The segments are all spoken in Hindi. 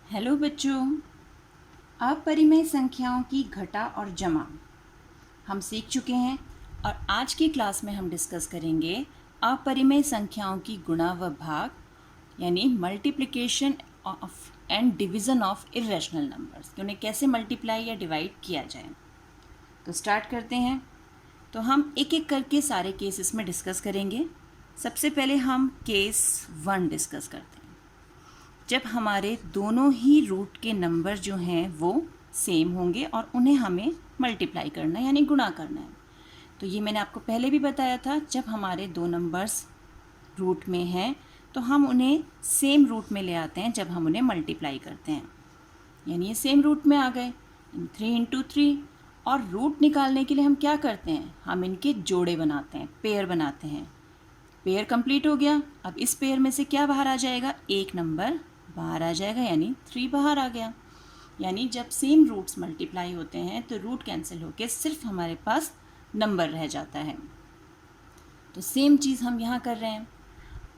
हेलो बच्चों, अपरिमेय संख्याओं की घटा और जमा हम सीख चुके हैं और आज की क्लास में हम डिस्कस करेंगे अपरिमेय संख्याओं की गुणा व भाग यानी multiplication of and division of irrational numbers कि उन्हें कैसे मल्टीप्लाई या डिवाइड किया जाए। तो स्टार्ट करते हैं। तो हम एक एक करके सारे केसेस में डिस्कस करेंगे। सबसे पहले हम केस 1 डिस्कस करते हैं। जब हमारे दोनों ही रूट के नंबर जो हैं वो सेम होंगे और उन्हें हमें मल्टीप्लाई करना है यानी गुणा करना है। तो ये मैंने आपको पहले भी बताया था, जब हमारे दो नंबर्स रूट में हैं तो हम उन्हें सेम रूट में ले आते हैं जब हम उन्हें मल्टीप्लाई करते हैं, यानी ये सेम रूट में आ गए 3 इंटू 3। और रूट निकालने के लिए हम क्या करते हैं, हम इनके जोड़े बनाते हैं, पेयर बनाते हैं। पेयर कंप्लीट हो गया। अब इस पेयर में से क्या बाहर आ जाएगा, एक नंबर बाहर आ जाएगा यानी 3 बाहर आ गया। यानी जब सेम रूट्स मल्टीप्लाई होते हैं तो रूट कैंसिल होकर सिर्फ हमारे पास नंबर रह जाता है। तो सेम चीज़ हम यहाँ कर रहे हैं।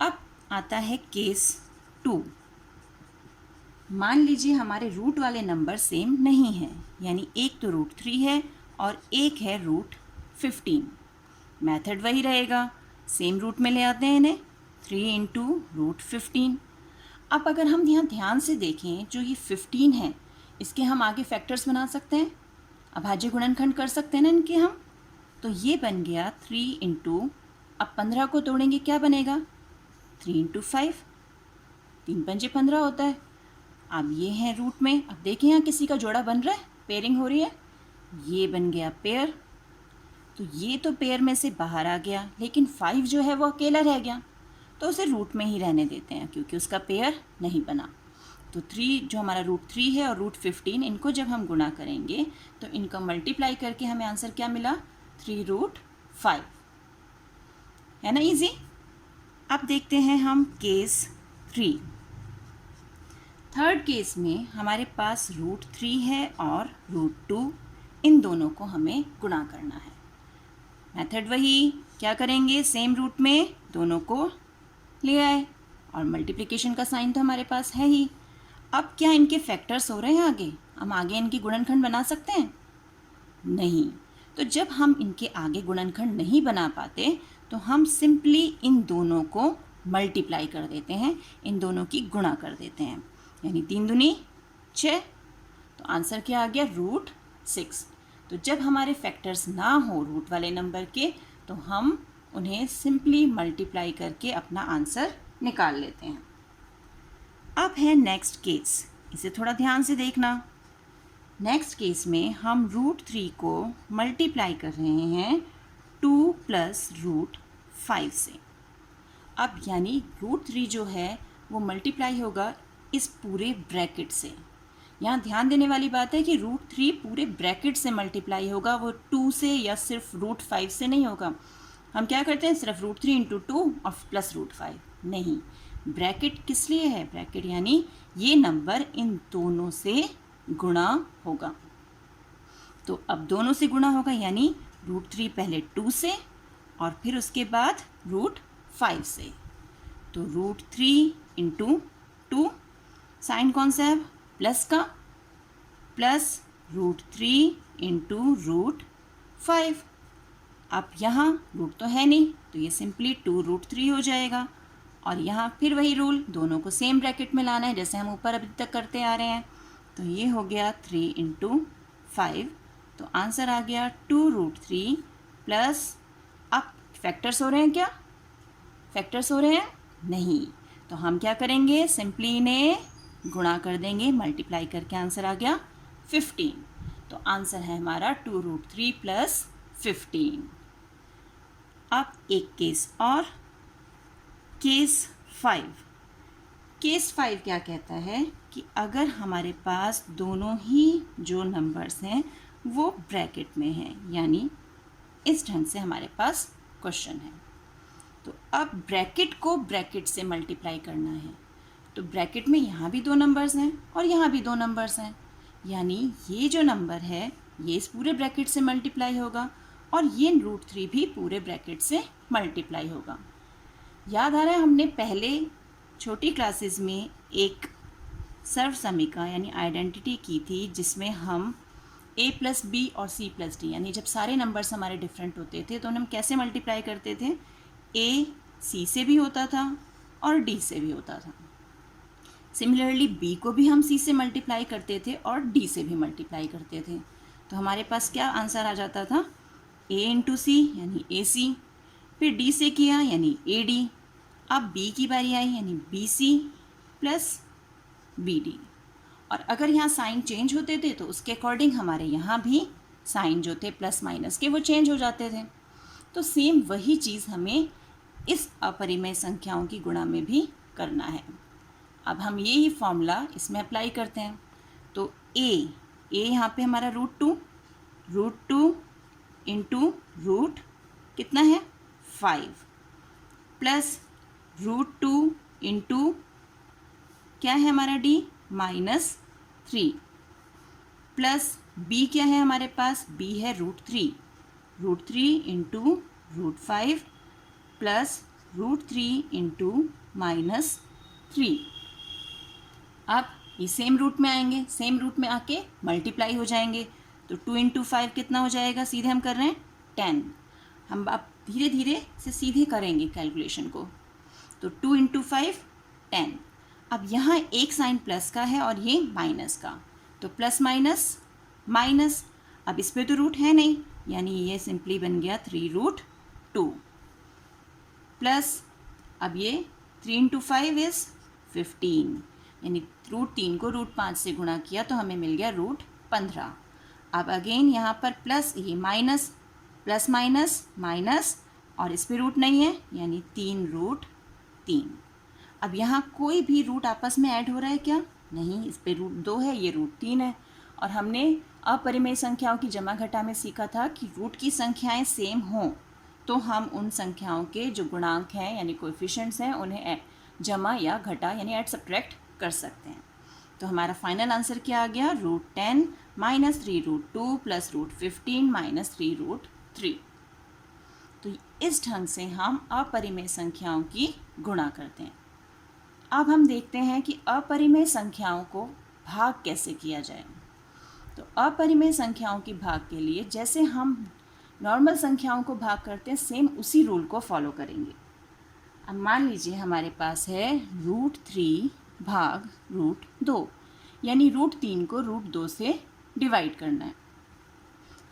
अब आता है केस 2। मान लीजिए हमारे रूट वाले नंबर सेम नहीं हैं, यानी एक तो रूट 3 है और एक है रूट 15। मेथड वही रहेगा, सेम रूट में ले आते हैं इन्हें, 3 इंटू रूट 15। अब अगर हम यहाँ ध्यान से देखें, जो ये 15 है इसके हम आगे फैक्टर्स बना सकते हैं, अभाज्य गुणनखंड कर सकते हैं ना इनके हम। तो ये बन गया 3 इंटू, अब 15 को तोड़ेंगे क्या बनेगा, 3 इंटू 5, 3 पंजे 15 होता है। अब ये है रूट में, अब देखिए यहाँ किसी का जोड़ा बन रहा है, पेयरिंग हो रही है, ये बन गया पेयर। तो ये तो पेयर में से बाहर आ गया, लेकिन 5 जो है वो अकेला रह गया, तो उसे रूट में ही रहने देते हैं क्योंकि उसका पेयर नहीं बना। तो 3 जो हमारा रूट 3 है और रूट 15, इनको जब हम गुणा करेंगे तो इनका मल्टीप्लाई करके हमें आंसर क्या मिला, 3 रूट 5, है ना इजी। अब देखते हैं हम केस 3। थर्ड केस में हमारे पास रूट 3 है और रूट 2, इन दोनों को हमें गुणा करना है। मेथड वही, क्या करेंगे, सेम रूट में दोनों को ले आए और मल्टीप्लिकेशन का साइन तो हमारे पास है ही। अब क्या इनके फैक्टर्स हो रहे हैं आगे, हम आगे इनके गुणनखंड बना सकते हैं, नहीं। तो जब हम इनके आगे गुणनखंड नहीं बना पाते तो हम सिंपली इन दोनों को मल्टीप्लाई कर देते हैं, इन दोनों की गुणा कर देते हैं, यानी 3 दूनी 6। तो आंसर क्या आ गया, रूट 6। तो जब हमारे फैक्टर्स ना हो रूट वाले नंबर के तो हम उन्हें सिंपली मल्टीप्लाई करके अपना आंसर निकाल लेते हैं। अब है नेक्स्ट केस, इसे थोड़ा ध्यान से देखना। नेक्स्ट केस में हम रूट 3 को मल्टीप्लाई कर रहे हैं 2 प्लस रूट 5 से। अब यानी रूट 3 जो है वो मल्टीप्लाई होगा इस पूरे ब्रैकेट से। यहाँ ध्यान देने वाली बात है कि रूट 3 पूरे ब्रैकेट से मल्टीप्लाई होगा, वो 2 से या सिर्फ रूट 5 से नहीं होगा। हम क्या करते हैं, सिर्फ रूट 3 इंटू 2 और प्लस रूट 5 नहीं। ब्रैकेट किस लिए है, ब्रैकेट यानी ये नंबर इन दोनों से गुणा होगा। तो अब दोनों से गुणा होगा यानी रूट 3 पहले 2 से और फिर उसके बाद रूट 5 से। तो रूट 3 इंटू 2, साइन कौन सा है, प्लस का, प्लस रूट 3 इंटू रूट 5। अब यहाँ रूट तो है नहीं तो ये सिंपली 2 रूट 3 हो जाएगा। और यहाँ फिर वही रूल, दोनों को सेम ब्रैकेट में लाना है जैसे हम ऊपर अभी तक करते आ रहे हैं। तो ये हो गया 3 इंटू 5, तो आंसर आ गया 2 रूट 3 प्लस, अब फैक्टर्स हो रहे हैं क्या, फैक्टर्स हो रहे हैं नहीं, तो हम क्या करेंगे, सिंपली इन्हें गुणा कर देंगे, मल्टीप्लाई करके आंसर आ गया 15। तो आंसर है हमारा 2 रूट 3 प्लस 15। अब एक केस और, केस 5। केस 5 क्या कहता है कि अगर हमारे पास दोनों ही जो नंबर्स हैं वो ब्रैकेट में हैं, यानी इस ढंग से हमारे पास क्वेश्चन है। तो अब ब्रैकेट को ब्रैकेट से मल्टीप्लाई करना है, तो ब्रैकेट में यहाँ भी 2 नंबर्स हैं और यहाँ भी 2 नंबर्स हैं, यानी ये जो नंबर है ये इस पूरे ब्रैकेट से मल्टीप्लाई होगा और ये रूट 3 भी पूरे ब्रैकेट से मल्टीप्लाई होगा। याद आ रहा है, हमने पहले छोटी क्लासेस में एक सर्वसमिका यानी आइडेंटिटी की थी, जिसमें हम a प्लस बी और c प्लस डी, यानी जब सारे नंबर्स हमारे डिफरेंट होते थे तो हम कैसे मल्टीप्लाई करते थे, a c से भी होता था और d से भी होता था। सिमिलरली b को भी हम c से मल्टीप्लाई करते थे और d से भी मल्टीप्लाई करते थे। तो हमारे पास क्या आंसर आ जाता था, a इंटू सी यानी AC, फिर d से किया यानी AD, अब b की बारी आई यानी BC प्लस BD। और अगर यहाँ साइन चेंज होते थे तो उसके अकॉर्डिंग हमारे यहाँ भी साइन जो थे प्लस माइनस के वो चेंज हो जाते थे। तो सेम वही चीज़ हमें इस अपरिमेय संख्याओं की गुणा में भी करना है। अब हम यही फॉर्मूला इसमें अप्लाई करते हैं। तो ए यहाँ पे हमारा रूट टू इंटू रूट कितना है 5 प्लस √2 इंटू क्या है हमारा d -3 प्लस b क्या है हमारे पास, b है √3 इंटू √5 प्लस √3 इंटू -3। अब ये सेम रूट में आएंगे, सेम रूट में आके मल्टीप्लाई हो जाएंगे। तो 2 इंटू 5 कितना हो जाएगा, सीधे हम कर रहे हैं 10। हम अब धीरे धीरे से सीधे करेंगे कैलकुलेशन को। तो 2 इंटू 5 10। अब यहाँ एक साइन प्लस का है और ये माइनस का, तो प्लस माइनस माइनस, अब इस पे तो रूट है नहीं, यानी ये सिंपली बन गया 3√2 प्लस, अब ये 3 इंटू 5 इज़ 15, यानी √3 को √5 से गुणा किया तो हमें मिल गया √15। अब अगेन यहाँ पर प्लस, ये माइनस, प्लस माइनस माइनस, और इस पे रूट नहीं है यानी 3√3। अब यहाँ कोई भी रूट आपस में ऐड हो रहा है क्या, नहीं, इस पे √2 है, ये √3 है। और हमने अपरिमेय संख्याओं की जमा घटा में सीखा था कि रूट की संख्याएं सेम हों तो हम उन संख्याओं के जो गुणांक हैं यानी कोएफिशिएंट्स हैं उन्हें जमा या घटा यानी ऐड सब्ट्रैक्ट कर सकते हैं। तो हमारा फाइनल आंसर क्या आ गया, √10 - 3√2 प्लस √15 - 3√3। तो इस ढंग से हम अपरिमेय संख्याओं की गुणा करते हैं। अब हम देखते हैं कि अपरिमेय संख्याओं को भाग कैसे किया जाए। तो अपरिमेय संख्याओं की भाग के लिए जैसे हम नॉर्मल संख्याओं को भाग करते हैं, सेम उसी रूल को फॉलो करेंगे। अब मान लीजिए हमारे पास है √3 भाग √2, यानी √3 को √2 से डिवाइड करना है।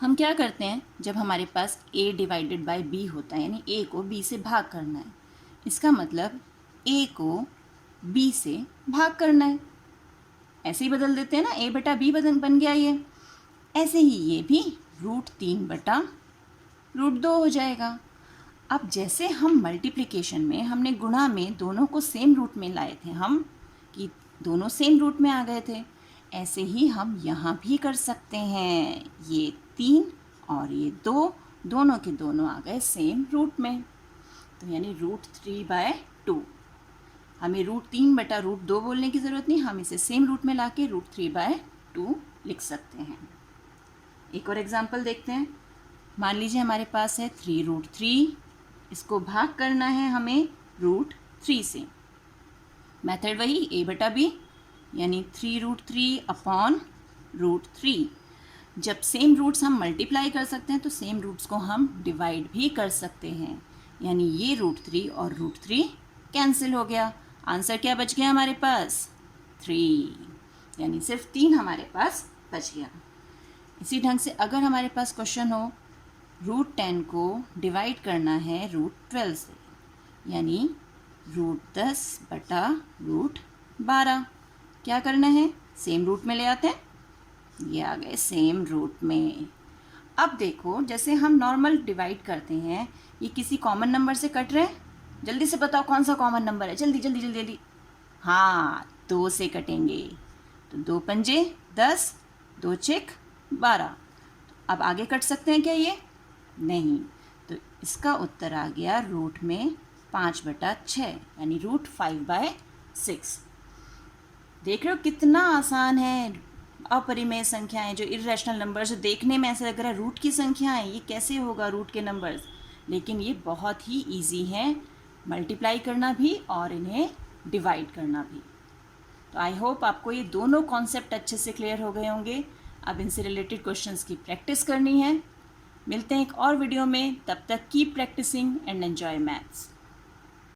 हम क्या करते हैं, जब हमारे पास a डिवाइडेड बाय b होता है यानी a को b से भाग करना है, इसका मतलब a को b से भाग करना है। ऐसे ही बदल देते हैं ना, a बटा b बन गया ये। ऐसे ही ये भी √3 बटा √2 हो जाएगा। अब जैसे हम मल्टीप्लिकेशन में हमने गुणा में दोनों को सेम रूट में लाए थे हम, कि दोनों सेम रूट में आ गए थे, ऐसे ही हम यहाँ भी कर सकते हैं। ये 3 और ये 2 दोनों के दोनों आ गए सेम रूट में, तो यानी √3/2। हमें √3 बटा √2 बोलने की ज़रूरत नहीं, हम इसे सेम रूट में ला के √3/2 लिख सकते हैं। एक और एग्जाम्पल देखते हैं। मान लीजिए हमारे पास है 3√3, इसको भाग करना है हमें √3 से। मेथड वही a बटा b, यानी 3√3 अपॉन √3। जब सेम रूट्स हम मल्टीप्लाई कर सकते हैं तो सेम रूट्स को हम डिवाइड भी कर सकते हैं, यानी ये √3 और √3 कैंसिल हो गया। आंसर क्या बच गया हमारे पास, 3, यानी सिर्फ 3 हमारे पास बच गया। इसी ढंग से अगर हमारे पास क्वेश्चन हो √10 को डिवाइड करना है √12 से, यानी √10 बटा √12, क्या करना है, सेम रूट में ले आते हैं, ये आ गए सेम रूट में। अब देखो जैसे हम नॉर्मल डिवाइड करते हैं, ये किसी कॉमन नंबर से कट रहे हैं, जल्दी से बताओ कौन सा कॉमन नंबर है, जल्दी जल्दी जल्दी जल्दी। हाँ, 2 से कटेंगे, तो 2 पंजे 10, 2 छेक 12। अब आगे कट सकते हैं क्या ये, नहीं, तो इसका उत्तर आ गया रूट में 5/6, यानी √5/6। देख रहे हो कितना आसान है। अपरिमेय संख्याएं जो इर्रेशनल नंबर्स, देखने में ऐसा लग रहा है रूट की संख्याएं, ये कैसे होगा रूट के नंबर्स, लेकिन ये बहुत ही इजी हैं मल्टीप्लाई करना भी और इन्हें डिवाइड करना भी। तो आई होप आपको ये दोनों कॉन्सेप्ट अच्छे से क्लियर हो गए होंगे। अब इनसे रिलेटेड क्वेश्चंस की प्रैक्टिस करनी है। मिलते हैं एक और वीडियो में, तब तक keep practising and enjoy maths.